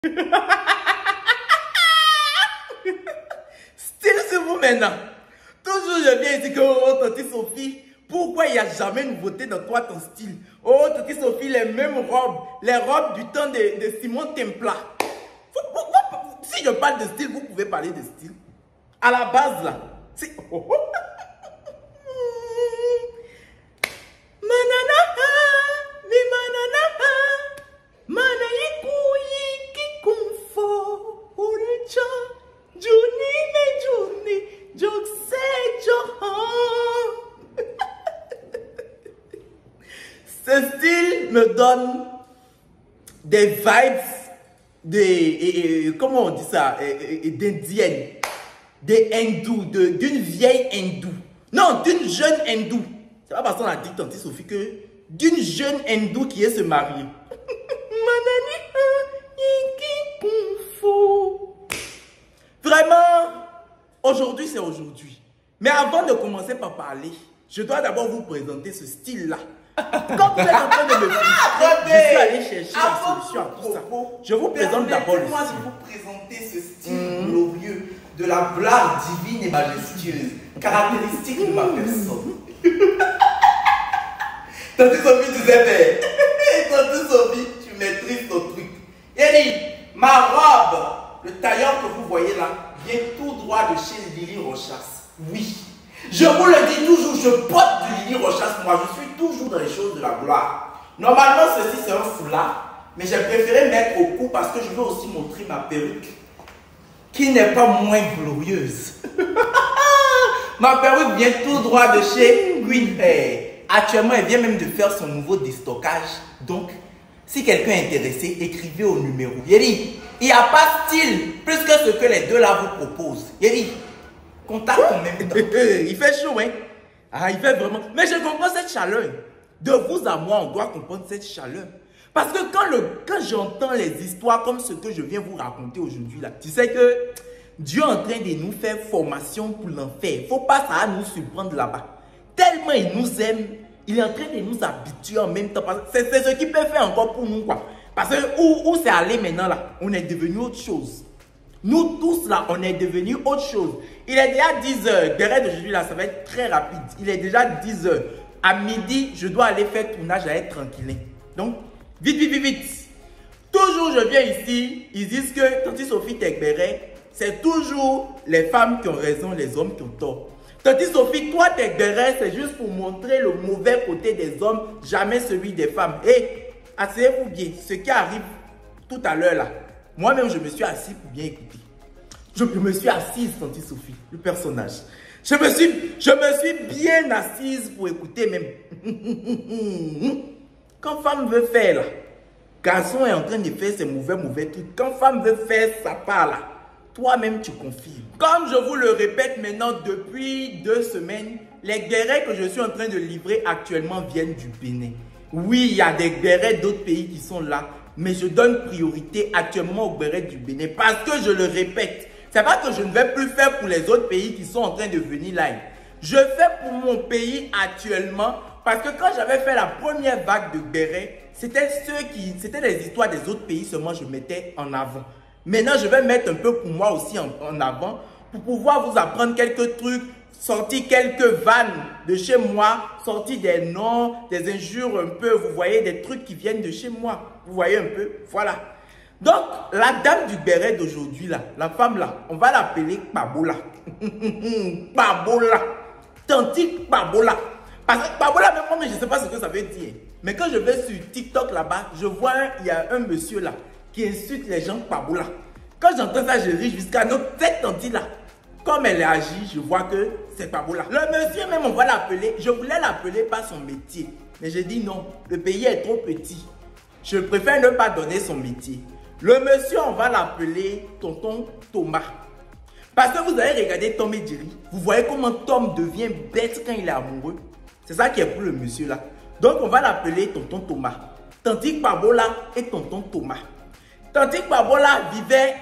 Style sur vous maintenant. Toujours je viens dire que oh, Tante Sophie, pourquoi il n'y a jamais nouveauté dans toi ton style? Oh, Tante Sophie, les mêmes robes, les robes du temps de Simon Templar. Si je parle de style, vous pouvez parler de style. À la base là, c'est... Ce style me donne des vibes comment on dit ça, d'indienne, des hindous, d'une vieille hindoue. Non, d'une jeune hindoue. C'est pas parce qu'on a dit Tante Sophie que d'une jeune hindoue qui est se marier. Vraiment, aujourd'hui c'est aujourd'hui. Mais avant de commencer par parler, je dois d'abord vous présenter ce style-là. Quand vous êtes en train de me frustrer, je suis allé chercher la solution à tout ça. Je vous présente d'abord le style. Moi, je vais vous présenter ce style glorieux de la gloire divine et majestueuse, caractéristique de ma personne. Tante Sophie, tu sais faire. Tante Sophie, tu maîtrises ton truc. Yannick, ma robe, le tailleur que vous voyez là, vient tout droit de chez Lily Rochas. Oui. Je vous le dis toujours, je porte du Lily Rochas, moi, je suis toujours dans les choses de la gloire. Normalement, ceci c'est un foulard, mais j'ai préféré mettre au cou parce que je veux aussi montrer ma perruque, qui n'est pas moins glorieuse. Ma perruque vient tout droit de chez Queen Hair. Actuellement, elle vient même de faire son nouveau déstockage. Donc, si quelqu'un est intéressé, écrivez au numéro. Yeri, il n'y a pas style plus que ce que les deux là vous proposent. Yeri, contacte en même temps. Il fait chaud, hein? Ah, il fait vraiment. Mais je comprends cette chaleur. De vous à moi, on doit comprendre cette chaleur. Parce que quand j'entends les histoires comme ce que je viens vous raconter aujourd'hui, là, tu sais que Dieu est en train de nous faire formation pour l'enfer. Il ne faut pas ça nous surprendre là-bas. Tellement il nous aime, il est en train de nous habituer en même temps. C'est ce qu'il peut faire encore pour nous, quoi. Parce que où c'est allé maintenant, là, on est devenu autre chose. Nous tous là, on est devenu autre chose. Il est déjà 10 h. Derrière d'aujourd'hui là, ça va être très rapide. Il est déjà 10 h. À midi, je dois aller faire tournage à être tranquille. Donc, vite, vite, vite, vite. Toujours je viens ici, ils disent que Tante Sophie Tegberet, c'est toujours les femmes qui ont raison, les hommes qui ont tort. Tante Sophie, toi Tegberet, c'est juste pour montrer le mauvais côté des hommes, jamais celui des femmes. Et asseyez-vous bien, ce qui arrive tout à l'heure là. Moi-même, je me suis assis pour bien écouter. Je me suis assise, Tante Sophie, le personnage. Je me suis bien assise pour écouter même. Quand femme veut faire là, garçon est en train de faire ses mauvais trucs. Quand femme veut faire sa part là, toi-même tu confirmes. Comme je vous le répète maintenant depuis 2 semaines, les guérets que je suis en train de livrer actuellement viennent du Bénin. Oui, il y a des guérets d'autres pays qui sont là. Mais je donne priorité actuellement aux guérets du Bénin. Parce que je le répète, c'est pas que je ne vais plus faire pour les autres pays qui sont en train de venir là. Je fais pour mon pays actuellement. Parce que quand j'avais fait la première vague de guérets, c'était les histoires des autres pays seulement je mettais en avant. Maintenant, je vais mettre un peu pour moi aussi en avant. Pour pouvoir vous apprendre quelques trucs. Sortir quelques vannes de chez moi, sortir des noms, des injures un peu, vous voyez, des trucs qui viennent de chez moi. Vous voyez un peu, voilà. Donc, la dame du béret d'aujourd'hui, là, la femme là, on va l'appeler Kpabola. Kpabola. Tante Kpabola. Parce que Kpabola, même moi, je ne sais pas ce que ça veut dire. Mais quand je vais sur TikTok là-bas, je vois, il y a un monsieur là, qui insulte les gens Kpabola. Quand j'entends ça, je ris jusqu'à notre tête tante là. Comme elle agit, je vois que c'est Kpabola. Le monsieur même, on va l'appeler. Je voulais l'appeler par son métier. Mais j'ai dit non, le pays est trop petit. Je préfère ne pas donner son métier. Le monsieur, on va l'appeler Tonton Thomas. Parce que vous avez regardé Tom et Jerry. Vous voyez comment Tom devient bête quand il est amoureux. C'est ça qui est pour le monsieur là. Donc, on va l'appeler Tonton Thomas. Tante Kpabola et Tonton Thomas. Tante Kpabola vivait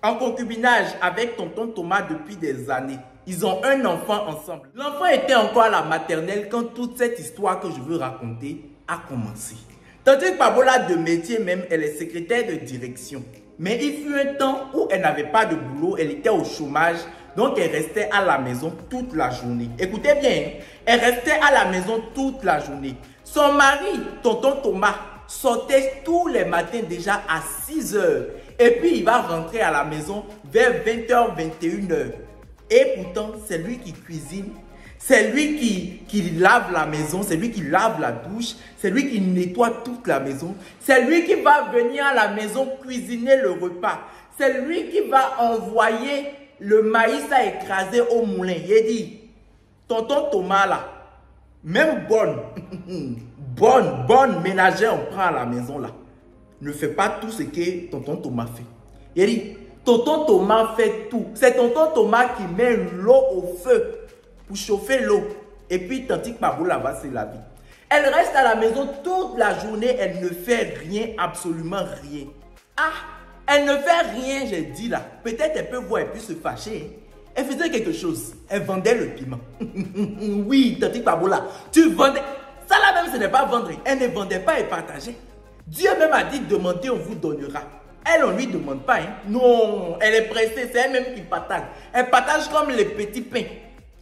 en concubinage avec Tonton Thomas depuis des années. Ils ont un enfant ensemble. L'enfant était encore à la maternelle quand toute cette histoire que je veux raconter a commencé. Tante Kpabola de métier même, elle est secrétaire de direction. Mais il fut un temps où elle n'avait pas de boulot, elle était au chômage. Donc, elle restait à la maison toute la journée. Écoutez bien, hein, elle restait à la maison toute la journée. Son mari, tonton Thomas, sortait tous les matins déjà à 6 heures. Et puis, il va rentrer à la maison vers 20h, 21h. Et pourtant, c'est lui qui cuisine. C'est lui qui lave la maison, c'est lui qui lave la douche, c'est lui qui nettoie toute la maison. C'est lui qui va venir à la maison cuisiner le repas. C'est lui qui va envoyer le maïs à écraser au moulin. Il dit, tonton Thomas là, même bonne ménagère on prend à la maison là, ne fait pas tout ce que tonton Thomas fait. Il dit, tonton Thomas fait tout. C'est tonton Thomas qui met l'eau au feu pour chauffer l'eau. Et puis, Tantique Paboula va se laver. Elle reste à la maison toute la journée. Elle ne fait rien, absolument rien. Ah, elle ne fait rien, j'ai dit là. Peut-être elle peut voir et puis se fâcher. Elle faisait quelque chose. Elle vendait le piment. Oui, Tantique Paboula, tu vendais. Ça là même, ce n'est pas vendre. Elle ne vendait pas et partageait. Dieu même a dit, demandez, on vous donnera. Elle, on ne lui demande pas. Hein. Non, elle est pressée. C'est elle-même qui partage. Elle partage comme les petits pains.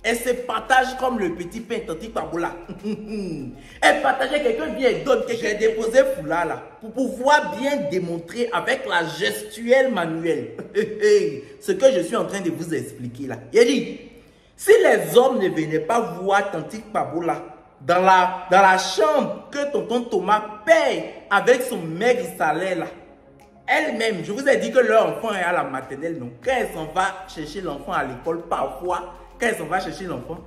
Elle se partage comme le petit pain, Tantique Paboula. Elle partageait, quelqu'un vient et donne. J'ai déposé foulard là pour pouvoir bien démontrer avec la gestuelle manuelle ce que je suis en train de vous expliquer là. Il dit, si les hommes ne venaient pas voir Tantique Paboula dans la chambre que tonton Thomas paye avec son maigre salaire là, elle-même, je vous ai dit que leur enfant est à la maternelle, donc quand elle s'en va chercher l'enfant à l'école, parfois, quand elle s'en va chercher l'enfant,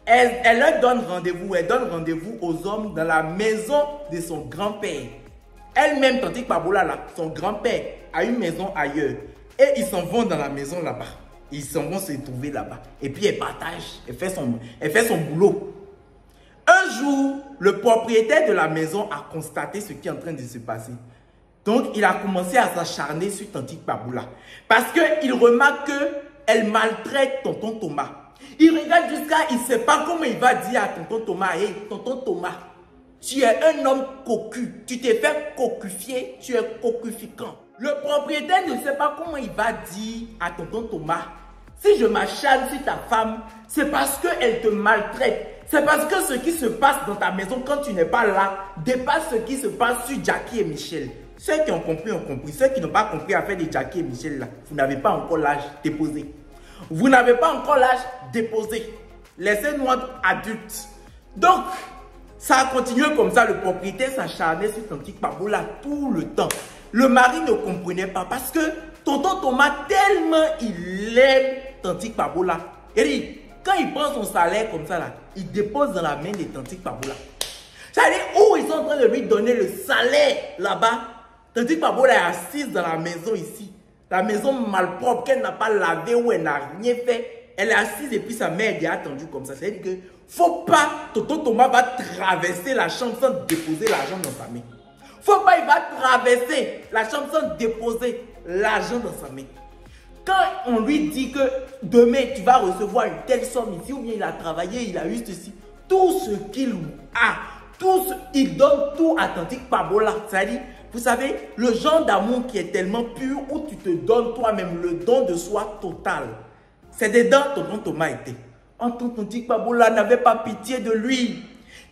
elle leur donne rendez-vous, elle donne rendez-vous aux hommes dans la maison de son grand-père. Elle-même, Tantique Paboula, là, son grand-père a une maison ailleurs. Et ils s'en vont dans la maison là-bas. Ils s'en vont se trouver là-bas. Et puis elle partage, elle fait son boulot. Un jour, le propriétaire de la maison a constaté ce qui est en train de se passer. Donc, il a commencé à s'acharner sur Tantique Paboula. Parce qu'il remarque qu'elle maltraite tonton Thomas. Il regarde jusqu'à, il ne sait pas comment il va dire à tonton Thomas, hey, tonton Thomas, tu es un homme cocu, tu t'es fait cocufier, tu es cocufiquant. Le propriétaire ne sait pas comment il va dire à tonton Thomas, si je m'acharne sur ta femme, c'est parce qu'elle te maltraite. C'est parce que ce qui se passe dans ta maison quand tu n'es pas là dépasse ce qui se passe sur Jackie et Michel. Ceux qui ont compris ont compris. Ceux qui n'ont pas compris à faire des Jackie et Michel, là, vous n'avez pas encore l'âge déposé. Vous n'avez pas encore l'âge déposé. Laissez-nous être adultes. Donc, ça a continué comme ça. Le propriétaire s'acharnait sur Tantique Paboula tout le temps. Le mari ne comprenait pas parce que tonton Thomas, tellement il aime Tantique Paboula. Il dit, quand il prend son salaire comme ça, là, il dépose dans la main de Tantique Paboula. C'est-à-dire où ils sont en train de lui donner le salaire là-bas. Tantique Paboula est assise dans la maison ici. La maison malpropre qu'elle n'a pas lavé ou elle n'a rien fait. Elle est assise et puis sa mère est attendue comme ça. C'est-à-dire que faut pas, tonton Thomas va traverser la chambre sans déposer l'argent dans sa main. Faut pas, il va traverser la chambre sans déposer l'argent dans sa main. Quand on lui dit que demain tu vas recevoir une telle somme ici, ou bien il a travaillé, il a eu ceci, tout ce qu'il a, il donne tout à Tantique Paboula. C'est-à-dire, vous savez, le genre d'amour qui est tellement pur où tu te donnes toi-même le don de soi total. C'est dedans tonton Thomas était. Tantique Paboula n'avait pas pitié de lui.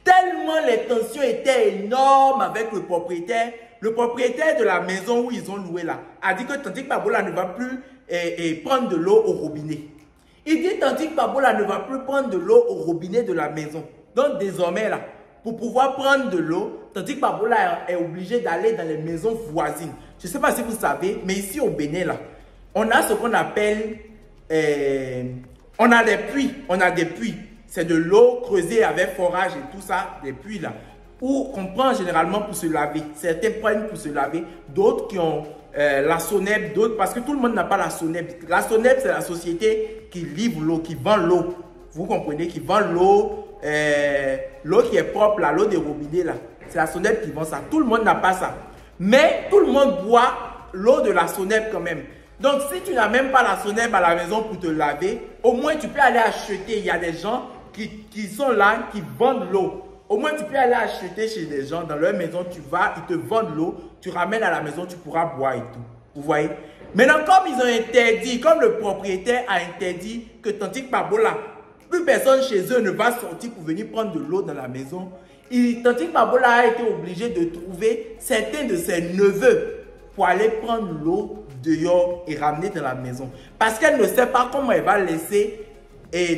Tellement les tensions étaient énormes avec le propriétaire. Le propriétaire de la maison où ils ont loué là a dit que Tantique Paboula ne va plus prendre de l'eau au robinet. Il dit Tantique Paboula ne va plus prendre de l'eau au robinet de la maison. Donc désormais là, pour pouvoir prendre de l'eau, Tantique Paboula est obligé d'aller dans les maisons voisines. Je ne sais pas si vous savez, mais ici au Bénin là, on a ce qu'on appelle, on a des puits. C'est de l'eau creusée avec forage et tout ça, des puits là, où on prend généralement pour se laver. Certains prennent pour se laver, d'autres qui ont la SONEB, d'autres, parce que tout le monde n'a pas la SONEB. La SONEB, c'est la société qui livre l'eau, qui vend l'eau. Vous comprenez, qui vend l'eau, l'eau qui est propre, l'eau des robinets là. C'est la SONEB qui vend ça. Tout le monde n'a pas ça. Mais tout le monde boit l'eau de la SONEB quand même. Donc, si tu n'as même pas la SONEB à la maison pour te laver, au moins tu peux aller acheter. Il y a des gens qui sont là, qui vendent l'eau. Au moins, tu peux aller acheter chez des gens, dans leur maison, tu vas, ils te vendent l'eau, tu ramènes à la maison, tu pourras boire et tout. Vous voyez? Maintenant, comme ils ont interdit, comme le propriétaire a interdit que Tantique Pabola, plus personne chez eux ne va sortir pour venir prendre de l'eau dans la maison, Tantique Pabola a été obligé de trouver certains de ses neveux pour aller prendre l'eau dehors et ramener dans la maison. Parce qu'elle ne sait pas comment elle va laisser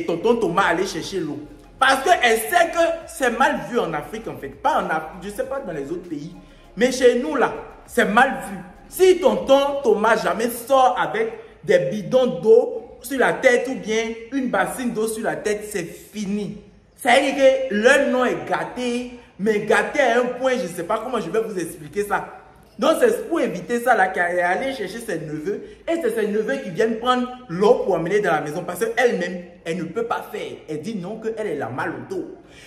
tonton Thomas aller chercher l'eau. Parce qu'elle sait que c'est mal vu en Afrique en fait. Pas en Afrique, je ne sais pas dans les autres pays. Mais chez nous là, c'est mal vu. Si tonton Thomas jamais sort avec des bidons d'eau sur la tête ou bien une bassine d'eau sur la tête, c'est fini. Ça veut dire que leur nom est gâté, mais gâté à un point, je ne sais pas comment je vais vous expliquer ça. Donc c'est pour éviter ça là qu'elle est allée chercher ses neveux et c'est ses neveux qui viennent prendre l'eau pour emmener dans la maison parce qu'elle-même, elle ne peut pas faire. Elle dit non qu'elle est la mal au dos.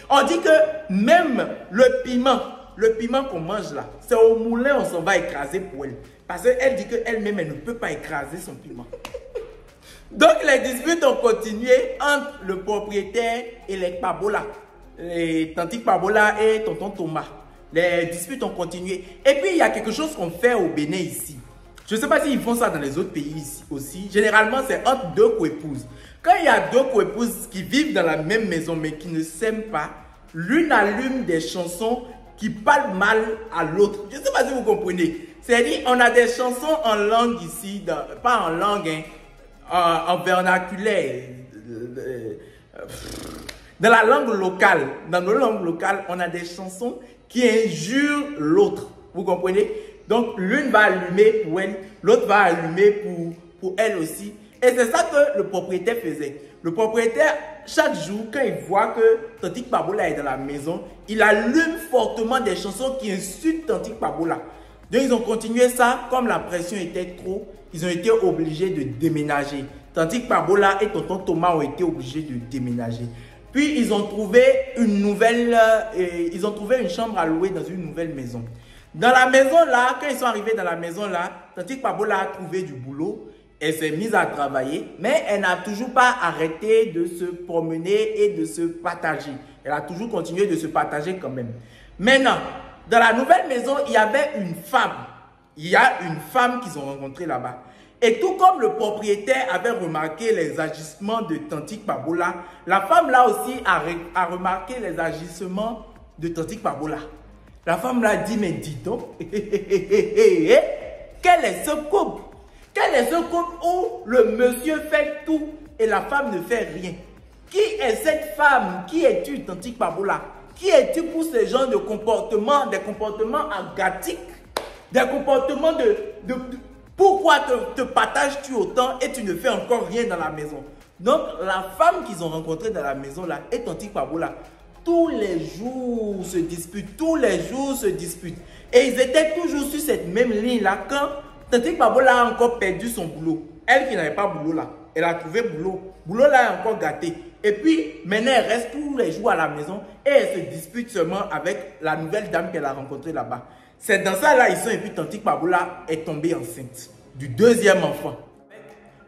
On dit que même le piment qu'on mange là, c'est au moulin on s'en va écraser pour elle. Parce qu'elle dit qu'elle-même, elle ne peut pas écraser son piment. Donc les disputes ont continué entre le propriétaire et les Pabola. Les Tantique Pabola et tonton Thomas. Les disputes ont continué. Et puis il y a quelque chose qu'on fait au Bénin ici. Je ne sais pas s'ils font ça dans les autres pays ici aussi. Généralement c'est entre deux coépouses. Quand il y a deux coépouses qui vivent dans la même maison mais qui ne s'aiment pas, l'une allume des chansons qui parlent mal à l'autre. Je ne sais pas si vous comprenez. C'est-à-dire, on a des chansons en langue ici, pas en langue, hein, en vernaculaire, dans la langue locale. Dans nos langues locales, on a des chansons qui injurent l'autre. Vous comprenez? Donc, l'une va allumer pour elle, l'autre va allumer pour elle aussi. Et c'est ça que le propriétaire faisait. Le propriétaire, chaque jour, quand il voit que Tantique Pabola est dans la maison, il allume fortement des chansons qui insultent Tantique Pabola. Donc, ils ont continué ça. Comme la pression était trop, ils ont été obligés de déménager. Tantique Pabola et tonton Thomas ont été obligés de déménager. Puis, ils ont trouvé une chambre à louer dans une nouvelle maison. Dans la maison là, quand ils sont arrivés dans la maison là, Tantique Pabola a trouvé du boulot. Elle s'est mise à travailler, mais elle n'a toujours pas arrêté de se promener et de se partager. Elle a toujours continué de se partager quand même. Maintenant, dans la nouvelle maison, il y avait une femme. Il y a une femme qu'ils ont rencontrée là-bas. Et tout comme le propriétaire avait remarqué les agissements de Tantique Pabola, la femme là aussi a remarqué les agissements de Tantique Pabola. La femme là dit, mais dis donc, quel est ce couple? Quel est ce couple où le monsieur fait tout et la femme ne fait rien? Qui est cette femme? Qui es-tu, Tantique Pabola? Qui es-tu pour ce genre de comportement, des comportements agatiques, des comportements pourquoi te partages-tu autant et tu ne fais encore rien dans la maison? Donc, la femme qu'ils ont rencontrée dans la maison là est Tantique Pabola. Tous les jours se disputent, tous les jours se disputent. Et ils étaient toujours sur cette même ligne là quand Tantique Pabola a encore perdu son boulot. Elle qui n'avait pas boulot là, elle a trouvé boulot. Boulot là est encore gâté. Et puis, maintenant, elle reste tous les jours à la maison et elle se dispute seulement avec la nouvelle dame qu'elle a rencontrée là-bas. C'est dans ça là, ils sont et puis Tantique Pabola est tombée enceinte du deuxième enfant.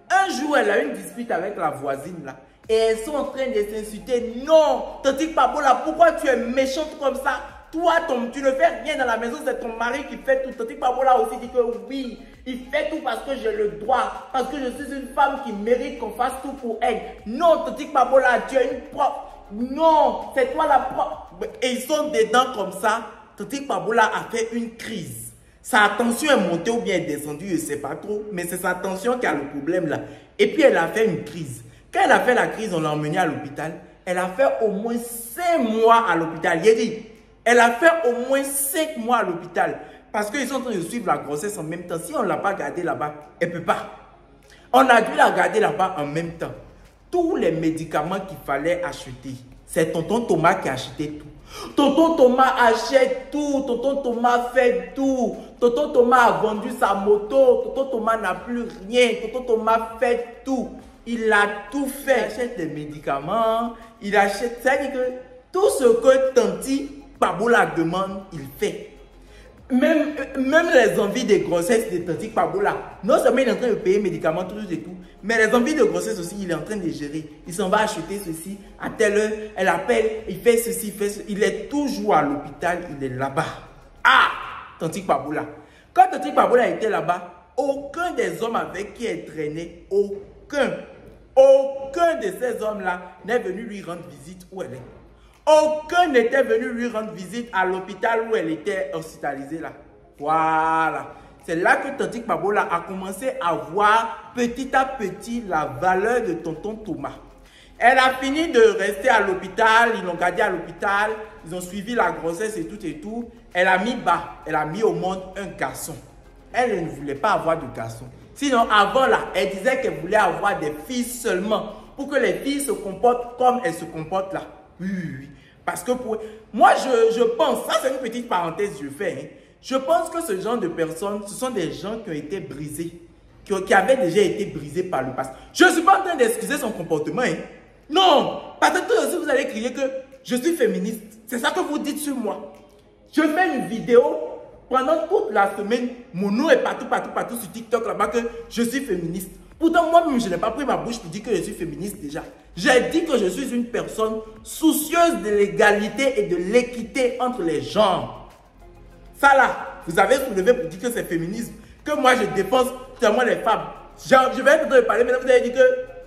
Un jour, elle a eu une dispute avec la voisine là. Et elles sont en train de s'insulter. Non, Tantique Pabola, pourquoi tu es méchante comme ça? Toi, tu ne fais rien dans la maison, c'est ton mari qui fait tout. Tantique Pabola aussi dit que oui, il fait tout parce que j'ai le droit. Parce que je suis une femme qui mérite qu'on fasse tout pour elle. Non, Tantique Pabola, tu es une propre. Non, c'est toi la propre. Et ils sont dedans comme ça. Tantique Pabola a fait une crise. Sa tension est montée ou bien est descendue, je ne sais pas trop. Mais c'est sa tension qui a le problème là. Et puis elle a fait une crise. Quand elle a fait la crise, on l'a emmenée à l'hôpital. Elle a fait au moins 5 mois à l'hôpital. Il a dit, elle a fait au moins 5 mois à l'hôpital. Parce qu'ils sont en train de suivre la grossesse en même temps. Si on ne l'a pas gardée là-bas, elle ne peut pas. On a dû la garder là-bas en même temps. Tous les médicaments qu'il fallait acheter, c'est tonton Thomas qui a acheté tout. Tonton Thomas achète tout. Tonton Thomas fait tout. Tonton Thomas a vendu sa moto. Tonton Thomas n'a plus rien. Tonton Thomas fait tout. Il a tout fait. Il achète des médicaments. Il achète. C'est-à-dire que tout ce que Tantique Pabola demande, il fait. Même les envies de grossesse de Tantique Pabola. Non seulement il est en train de payer médicaments, tout et tout, mais les envies de grossesse aussi, il est en train de gérer. Il s'en va acheter ceci à telle heure. Elle appelle, il fait ceci, il fait ceci. Il est toujours à l'hôpital, il est là-bas. Ah, Tantique Pabola. Quand Tantique Pabola était là-bas, aucun des hommes avec qui elle traînait, aucun de ces hommes-là n'est venu lui rendre visite où elle est. Aucun n'était venu lui rendre visite à l'hôpital où elle était hospitalisée là. Voilà. C'est là que Tantique Babola a commencé à voir petit à petit la valeur de tonton Thomas. Elle a fini de rester à l'hôpital, ils l'ont gardée à l'hôpital, ils ont suivi la grossesse et tout et tout. Elle a mis bas, elle a mis au monde un garçon. Elle ne voulait pas avoir de garçon. Sinon, avant là, elle disait qu'elle voulait avoir des filles seulement pour que les filles se comportent comme elles se comportent là. Oui. Parce que pour moi, je pense, ça c'est une petite parenthèse que je fais. Hein. Je pense que ce genre de personnes, ce sont des gens qui ont été brisés, qui avaient déjà été brisés par le passé. Je ne suis pas en train d'excuser son comportement. Hein. Non, parce que tout aussi vous allez crier que je suis féministe. C'est ça que vous dites sur moi. Je fais une vidéo pendant toute la semaine. Mon nom est partout sur TikTok là-bas que je suis féministe. Pourtant, moi-même, je n'ai pas pris ma bouche pour dire que je suis féministe déjà. J'ai dit que je suis une personne soucieuse de l'égalité et de l'équité entre les genres. Ça là, vous avez soulevé pour dire que c'est féminisme, que moi je défends tellement les femmes. Je vais peut-être parler, maintenant vous avez dit que,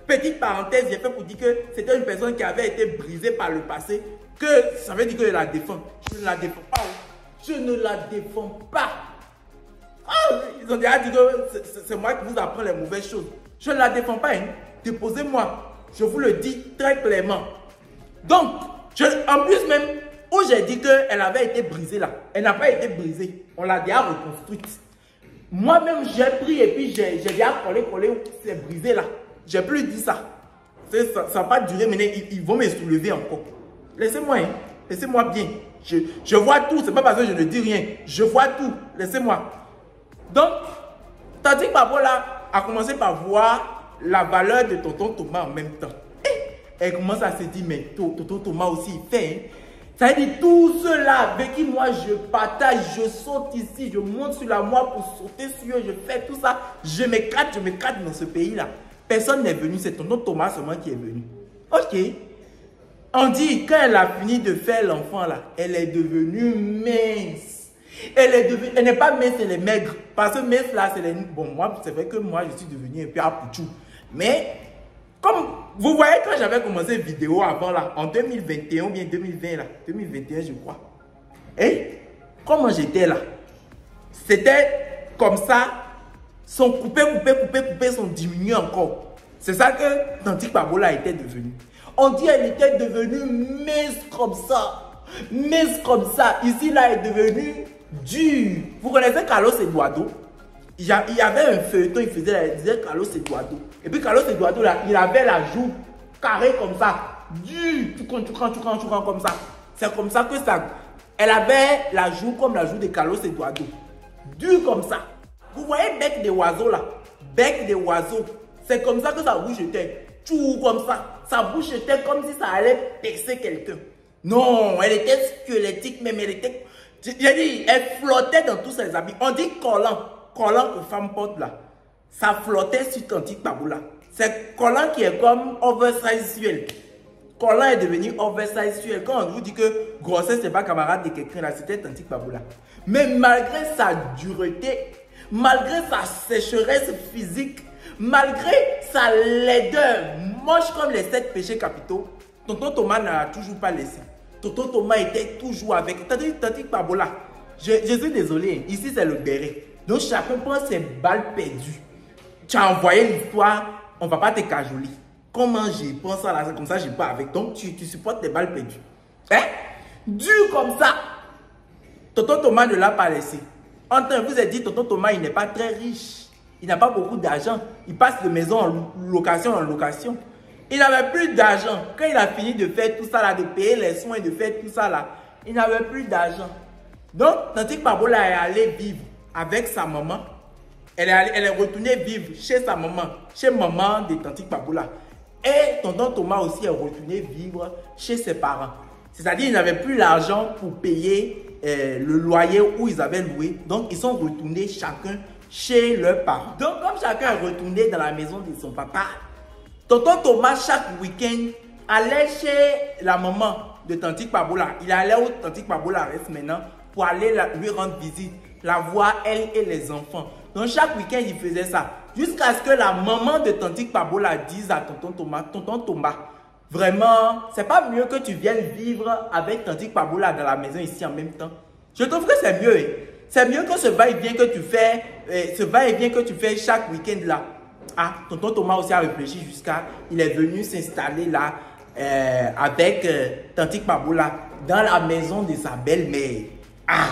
petite parenthèse, j'ai fait pour dire que c'était une personne qui avait été brisée par le passé, que ça veut dire que je la défends. Je ne la défends pas. Je ne la défends pas. Ah, ils ont déjà dit que c'est moi qui vous apprends les mauvaises choses. Je ne la défends pas. Hein. Déposez-moi. Je vous le dis très clairement. Donc, en plus même, où j'ai dit qu'elle avait été brisée là, elle n'a pas été brisée. On l'a déjà reconstruite. Moi-même, j'ai pris et puis j'ai déjà collé, c'est brisé là. J'ai plus dit ça. Ça n'a pas duré, mais ils vont me soulever encore. Laissez-moi, hein. Laissez-moi bien. Je vois tout, c'est pas parce que je ne dis rien. Je vois tout. Laissez-moi. Donc, Tantique Babola a commencé par voir la valeur de tonton Thomas en même temps. Et elle commence à se dire, mais tonton Thomas aussi, il fait. Hein. Ça veut dire tout cela avec qui moi je partage, je saute ici, je monte sur la moire pour sauter sur eux, je fais tout ça. Je m'éclate dans ce pays-là. Personne n'est venu, c'est tonton Thomas seulement qui est venu. Ok. On dit, quand elle a fini de faire l'enfant là, elle est devenue mince. Elle n'est pas mince, elle est maigre. Parce que mince là, c'est les... Bon, moi, c'est vrai que moi, je suis devenu un peu apouchou. Mais, comme vous voyez, quand j'avais commencé vidéo avant là, en 2021 ou bien 2020 là, 2021 je crois. Et comment j'étais là? C'était comme ça, sont coupés, sont diminués encore. C'est ça que Tantique Babola était devenue. On dit qu'elle était devenue mince comme ça. Mince comme ça. Ici, là, elle est devenue dure. Vous connaissez Carlos Eduardo? Il y avait un feuilleton, il disait Carlos Eduardo. Et puis Carlos Eduardo, là, il avait la joue carrée comme ça. Dure. Tu prends comme ça. C'est comme ça que ça... Elle avait la joue comme la joue de Carlos Eduardo. Dure comme ça. Vous voyez bec des oiseaux, là? Bec des oiseaux. C'est comme ça que sa bouche était. Tout comme ça. Sa bouche était comme si ça allait percer quelqu'un. Non, elle était squelettique, même elle était... J'ai dit, elle flottait dans tous ses habits. On dit collant que femme porte là. Ça flottait sur Tantique Babola. C'est collant qui est comme oversize suel. Collant est devenu oversize suel. Quand on vous dit que grossesse n'est pas camarade de quelqu'un là, c'était Tantique Babola. Mais malgré sa dureté, malgré sa sécheresse physique, malgré sa laideur, moche comme les 7 péchés capitaux, tonton Thomas n'a toujours pas laissé. Tonton Thomas était toujours avec. Tantique Babola, je suis désolé, ici c'est le béret. Donc chacun prend ses balles perdues. Tu as envoyé l'histoire, on ne va pas te cajoler. Comment j'y pense ça là, comme ça je pas avec. Donc tu supportes tes balles perdues. Hein? Dur comme ça. Tonton Thomas ne l'a pas laissé. Enfin, vous avez dit, tonton Thomas, il n'est pas très riche. Il n'a pas beaucoup d'argent. Il passe de maison en location en location. Il n'avait plus d'argent. Quand il a fini de faire tout ça là, de payer les soins, de faire tout ça là, il n'avait plus d'argent. Donc, Tantique Babola est allée vivre avec sa maman. Elle est retournée vivre chez sa maman, chez maman de Tantique Babola. Et tonton Thomas aussi est retourné vivre chez ses parents. C'est-à-dire qu'ils n'avaient plus l'argent pour payer le loyer où ils avaient loué. Donc, ils sont retournés chacun chez leurs parents. Donc, comme chacun est retourné dans la maison de son papa, tonton Thomas, chaque week-end, allait chez la maman de Tantique Babola. Il allait où Tantique Babola reste maintenant pour aller lui rendre visite, la voir, elle et les enfants. Donc chaque week-end, il faisait ça. Jusqu'à ce que la maman de Tantique Pabola dise à tonton Thomas, vraiment, c'est pas mieux que tu viennes vivre avec Tantique Pabola dans la maison ici en même temps. Je trouve que c'est mieux. C'est mieux que ce va-et-vient que tu fais, chaque week-end là. Ah, tonton Thomas aussi a réfléchi jusqu'à, il est venu s'installer là avec Tantique Pabola dans la maison de sa belle-mère. Ah,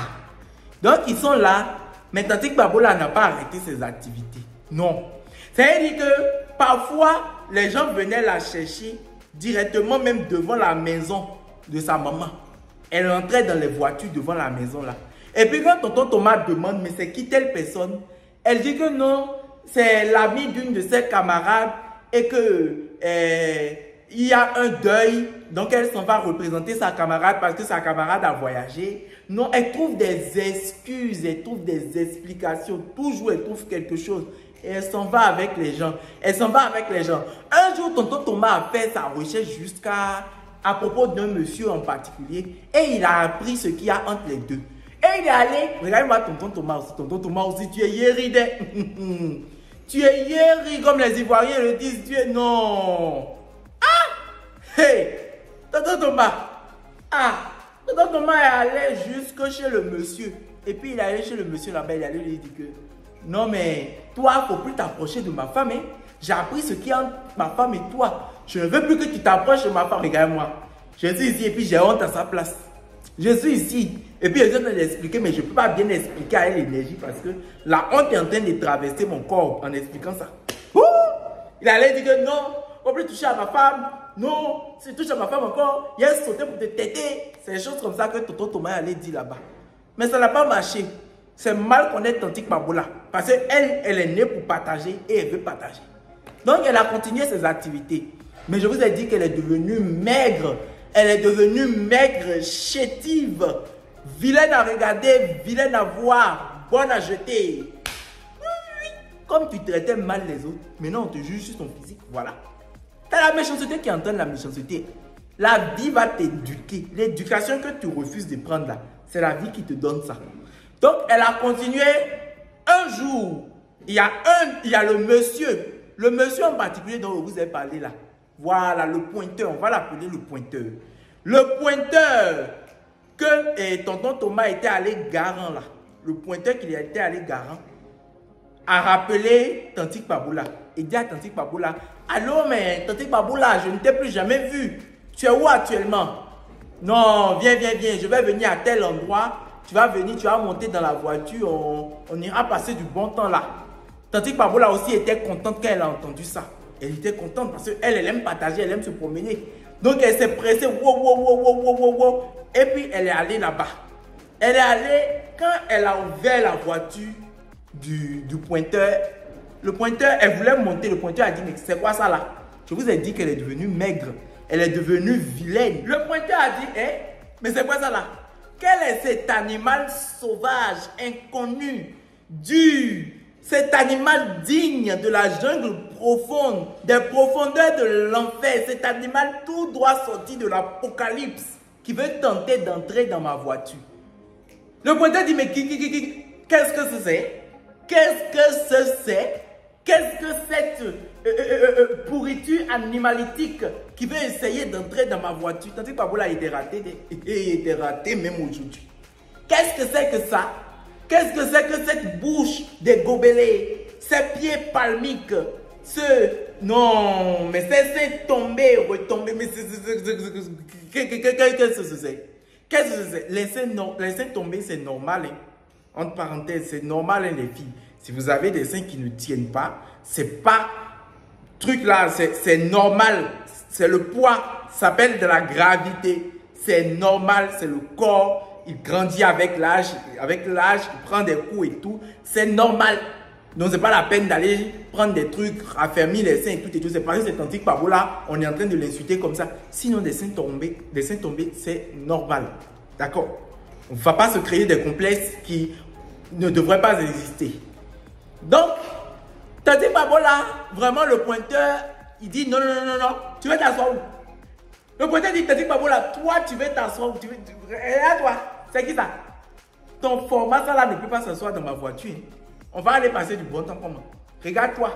donc ils sont là, mais Tantique Pabola n'a pas arrêté ses activités. Non. C'est-à-dire que parfois, les gens venaient la chercher directement même devant la maison de sa maman. Elle entrait dans les voitures devant la maison là. Et puis quand tonton Thomas demande, mais c'est qui telle personne? Elle dit que non, c'est l'ami d'une de ses camarades et que il y a un deuil. Donc elle s'en va représenter sa camarade parce que sa camarade a voyagé. Non, elle trouve des excuses, elle trouve des explications. Toujours elle trouve quelque chose. Et elle s'en va avec les gens. Un jour, tonton Thomas a fait sa recherche à propos d'un monsieur en particulier. Et il a appris ce qu'il y a entre les deux. Et il est allé, regarde-moi tonton Thomas aussi, tu es yéri. Tu es yéri comme les Ivoiriens le disent, tu es non. Ah! Hey! Tonton Thomas. Ah! Tonton Thomas est allé jusque chez le monsieur. Et puis il est allé chez le monsieur là-bas, il est allé lui dire que non mais toi, il ne faut plus t'approcher de ma femme. Hein? J'ai appris ce qu'il y a entre ma femme et toi. Je ne veux plus que tu t'approches de ma femme. Regarde-moi. Je suis ici et puis j'ai honte à sa place. Je suis ici. Et puis, je viens de l'expliquer, mais je ne peux pas bien expliquer à elle l'énergie parce que la honte est en train de traverser mon corps en expliquant ça. Ouh! Il allait dire que non, on ne peut plus toucher à ma femme. Non, si tu touches à ma femme encore, il y a un sauté pour te têter. C'est des choses comme ça que tonton Thomas allait dire là-bas. Mais ça n'a pas marché. C'est mal connaître Tantique Pabola. Parce qu'elle, elle est née pour partager et elle veut partager. Donc, elle a continué ses activités. Mais je vous ai dit qu'elle est devenue maigre. Elle est devenue maigre, chétive, vilaine à regarder, vilaine à voir, bonne à jeter. Comme tu traitais mal les autres, maintenant on te juge sur ton physique, voilà. T'as la méchanceté qui entraîne la méchanceté. La vie va t'éduquer. L'éducation que tu refuses de prendre là, c'est la vie qui te donne ça. Donc elle a continué. Un jour, il y a le monsieur en particulier dont je vous ai parlé là. Voilà, le pointeur, on va l'appeler le pointeur. Le pointeur que tonton Thomas était allé garant là. Le pointeur qu'il était allé garant a rappelé Tantique Pabola. Il dit à Tantique Pabola, allô mais Tantique Pabola, je ne t'ai plus jamais vu. Tu es où actuellement? Non, viens, je vais venir à tel endroit. Tu vas venir, tu vas monter dans la voiture, on ira passer du bon temps là. Tantique Pabola aussi était contente quand elle a entendu ça. Elle était contente parce qu'elle aime partager, elle aime se promener. Donc elle s'est pressée, wow. Et puis elle est allée là-bas. Elle est allée, quand elle a ouvert la voiture du pointeur, le pointeur, elle voulait monter, le pointeur a dit, mais c'est quoi ça là? Je vous ai dit qu'elle est devenue maigre, elle est devenue vilaine. Le pointeur a dit, mais c'est quoi ça là? Quel est cet animal sauvage, inconnu, dur? Cet animal digne de la jungle profonde, des profondeurs de l'enfer, cet animal tout droit sorti de l'Apocalypse qui veut tenter d'entrer dans ma voiture. Le pointeur dit, mais qu'est-ce que c'est? Qu'est-ce que c'est? Qu'est-ce que cette pourriture animalitique qui veut essayer d'entrer dans ma voiture? Tantique Pabola était raté, même aujourd'hui. Qu'est-ce que c'est que ça? Qu'est-ce que c'est que cette bouche des gobelets, ces pieds palmiques, non, mais c'est tomber, retomber, mais qu'est-ce que c'est? Qu'est-ce que c'est? Laissez tomber, c'est normal. Hein? Entre parenthèses, c'est normal, hein, les filles. Si vous avez des seins qui ne tiennent pas, c'est pas truc là, c'est normal. C'est le poids, ça s'appelle de la gravité. C'est normal, c'est le corps. Il grandit avec l'âge, il prend des coups et tout. C'est normal. Donc, ce n'est pas la peine d'aller prendre des trucs, raffermir les seins et tout et tout. C'est parce que c'est Tantique Pabola, on est en train de l'insulter comme ça. Sinon, des seins tombés, c'est normal. D'accord? On ne va pas se créer des complexes qui ne devraient pas exister. Donc, Tantique Pabola, vraiment le pointeur, il dit non, tu veux t'asseoir où? Le pointeur dit, Tantique Pabola, toi, tu veux t'asseoir où? Regarde toi. C'est qui ça? Ton format, ça là, ne peut pas s'asseoir dans ma voiture. On va aller passer du bon temps comment? Regarde-toi.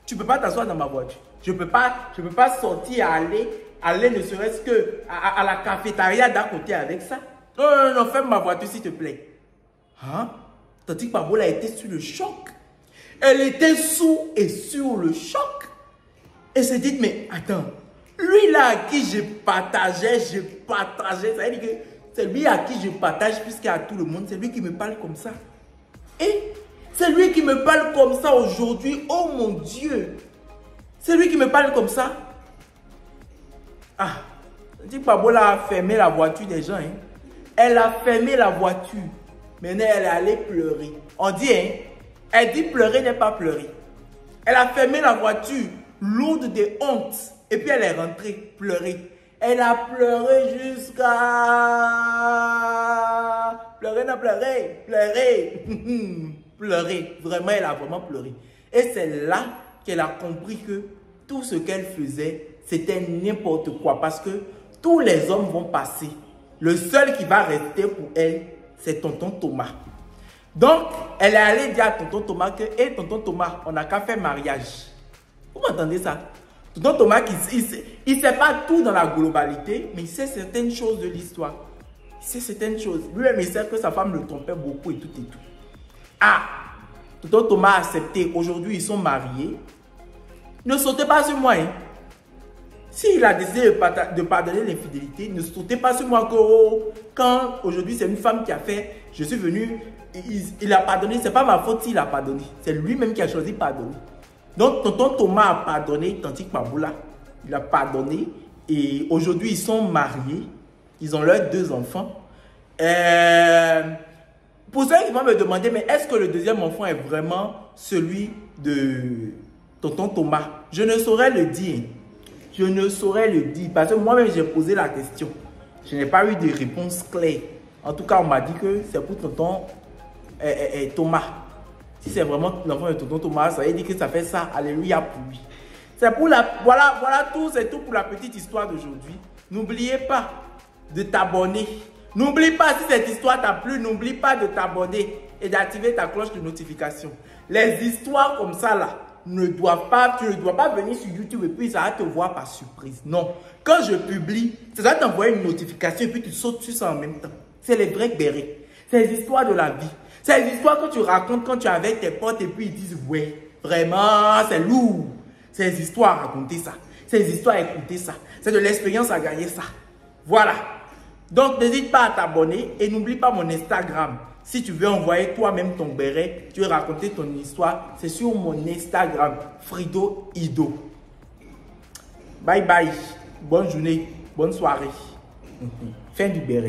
Tu ne peux pas t'asseoir dans ma voiture. Je ne peux pas sortir aller ne serait-ce que à la cafétéria d'à côté avec ça. Non, non, non, ferme ma voiture s'il te plaît. Hein? Tandis que Pabola était sur le choc. Elle était sous et sur le choc. Elle s'est dit, mais attends, lui là à qui je partageais, ça veut dire que c'est lui à qui je partage plus qu'à tout le monde, c'est lui qui me parle comme ça. Et c'est lui qui me parle comme ça aujourd'hui, oh mon Dieu. C'est lui qui me parle comme ça. Ah, dit Pabola a fermé la voiture des gens. Hein. Elle a fermé la voiture. Maintenant, elle est allée pleurer. On dit, hein, elle dit pleurer n'est pas pleurer. Elle a fermé la voiture, lourde de honte. Et puis elle est rentrée pleurer. Elle a pleuré jusqu'à... Pleurer, non, pleurer. Pleurer. Vraiment, elle a vraiment pleuré. Et c'est là qu'elle a compris que tout ce qu'elle faisait, c'était n'importe quoi. Parce que tous les hommes vont passer. Le seul qui va rester pour elle, c'est tonton Thomas. Donc, elle est allée dire à tonton Thomas que, hé, tonton Thomas, on n'a qu'à faire mariage. Vous m'entendez ça? Tonton Thomas, il ne sait pas tout dans la globalité, mais il sait certaines choses de l'histoire. Il sait certaines choses. Lui-même, il sait que sa femme le trompait beaucoup et tout et tout. Ah, tonton Thomas a accepté. Aujourd'hui, ils sont mariés. Ne sautez pas sur moi. Hein. S'il a décidé de pardonner l'infidélité, ne sautez pas sur moi que oh, quand aujourd'hui c'est une femme qui a fait, je suis venu, il a pardonné, c'est pas ma faute s'il a pardonné. C'est lui-même qui a choisi de pardonner. Donc tonton Thomas a pardonné, tandis que Pabola, il a pardonné. Et aujourd'hui ils sont mariés, ils ont leurs 2 enfants. Pour ceux qui vont me demander, mais est-ce que le deuxième enfant est vraiment celui de tonton Thomas? Je ne saurais le dire. Je ne saurais le dire parce que moi-même j'ai posé la question. Je n'ai pas eu de réponse claire. En tout cas, on m'a dit que c'est pour tonton Thomas. Si c'est vraiment l'enfant de tonton Thomas, ça veut dire que ça fait ça. Alléluia pour lui. C'est pour la... Voilà tout. C'est tout pour la petite histoire d'aujourd'hui. N'oubliez pas de t'abonner. N'oublie pas, si cette histoire t'a plu, n'oublie pas de t'abonner et d'activer ta cloche de notification. Les histoires comme ça là, tu ne dois pas venir sur YouTube et puis ça va te voir par surprise. Non. Quand je publie, ça va t'envoyer une notification et puis tu sautes sur ça en même temps. C'est les vrais bérets. C'est les histoires de la vie. C'est les histoires que tu racontes quand tu es avec tes potes et puis ils disent ouais, vraiment, c'est lourd. C'est les histoires à raconter ça. C'est les histoires à écouter ça. C'est de l'expérience à gagner ça. Voilà. Donc n'hésite pas à t'abonner et n'oublie pas mon Instagram. Si tu veux envoyer toi-même ton béret, tu veux raconter ton histoire, c'est sur mon Instagram, Frido Ido. Bye bye. Bonne journée, bonne soirée. Fin du béret.